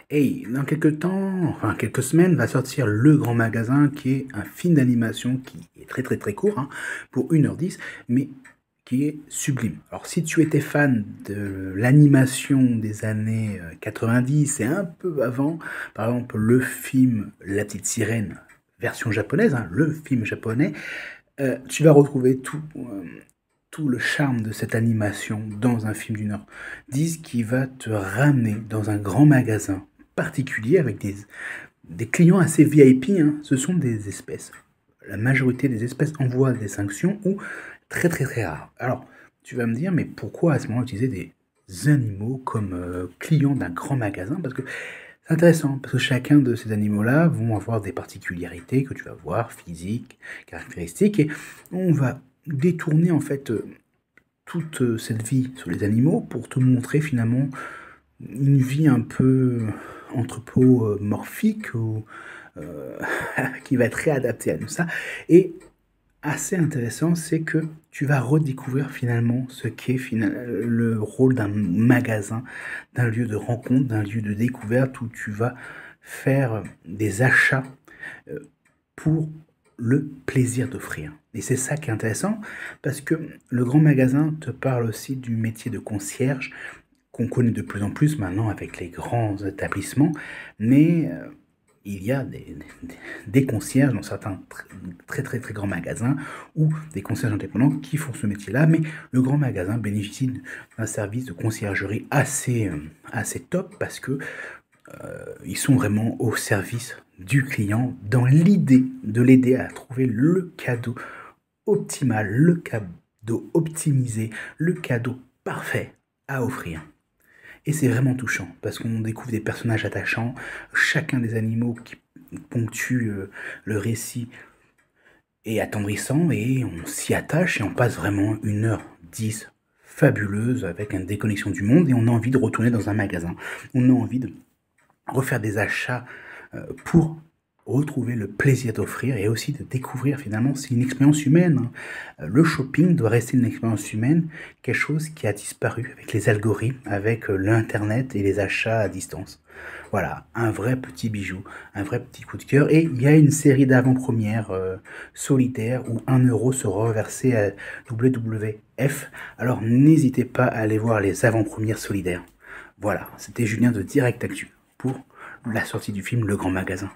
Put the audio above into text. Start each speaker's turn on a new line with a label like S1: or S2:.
S1: Hey, dans quelques temps, enfin quelques semaines, va sortir Le Grand Magasin, qui est un film d'animation qui est très très très court, hein, pour 1h10, mais qui est sublime. Alors si tu étais fan de l'animation des années 90 et un peu avant, par exemple le film La Petite Sirène, version japonaise, hein, le film japonais, tu vas retrouver tout le charme de cette animation dans un film d'1h10 qui va te ramener dans un grand magasin particulier avec des clients assez VIP, hein. Ce sont des espèces. La majorité des espèces envoient des sanctions ou très très très rares. Alors, tu vas me dire, mais pourquoi à ce moment utiliser des animaux comme clients d'un grand magasin? Parce que c'est intéressant, parce que chacun de ces animaux-là vont avoir des particularités que tu vas voir, physiques, caractéristiques, et on va détourner en fait toute cette vie sur les animaux pour te montrer finalement une vie un peu anthropomorphique ou euh, qui va être réadaptée à nous ça. Et assez intéressant, c'est que tu vas redécouvrir finalement ce qu'est le rôle d'un magasin, d'un lieu de rencontre, d'un lieu de découverte où tu vas faire des achats euh, pour le plaisir d'offrir. Et c'est ça qui est intéressant parce que le grand magasin te parle aussi du métier de concierge qu'on connaît de plus en plus maintenant avec les grands établissements, mais il y a des concierges dans certains très très très grands magasins ou des concierges indépendants qui font ce métier-là, mais le grand magasin bénéficie d'un service de conciergerie assez top parce que ils sont vraiment au service du client dans l'idée de l'aider à trouver le cadeau optimal, le cadeau optimisé, le cadeau parfait à offrir. Et c'est vraiment touchant, parce qu'on découvre des personnages attachants, chacun des animaux qui ponctuent le récit est attendrissant, et on s'y attache, et on passe vraiment 1h10 fabuleuse, avec une déconnexion du monde, et on a envie de retourner dans un magasin. On a envie de refaire des achats pour retrouver le plaisir d'offrir et aussi de découvrir finalement, c'est une expérience humaine, hein. Le shopping doit rester une expérience humaine, quelque chose qui a disparu avec les algorithmes, avec l'internet et les achats à distance. Voilà, un vrai petit bijou, un vrai petit coup de cœur. Et il y a une série d'avant-premières solidaires où 1 € sera reversé à WWF. Alors n'hésitez pas à aller voir les avant-premières solidaires. Voilà, c'était Julien de Direct Actu pour la sortie du film Le Grand Magasin.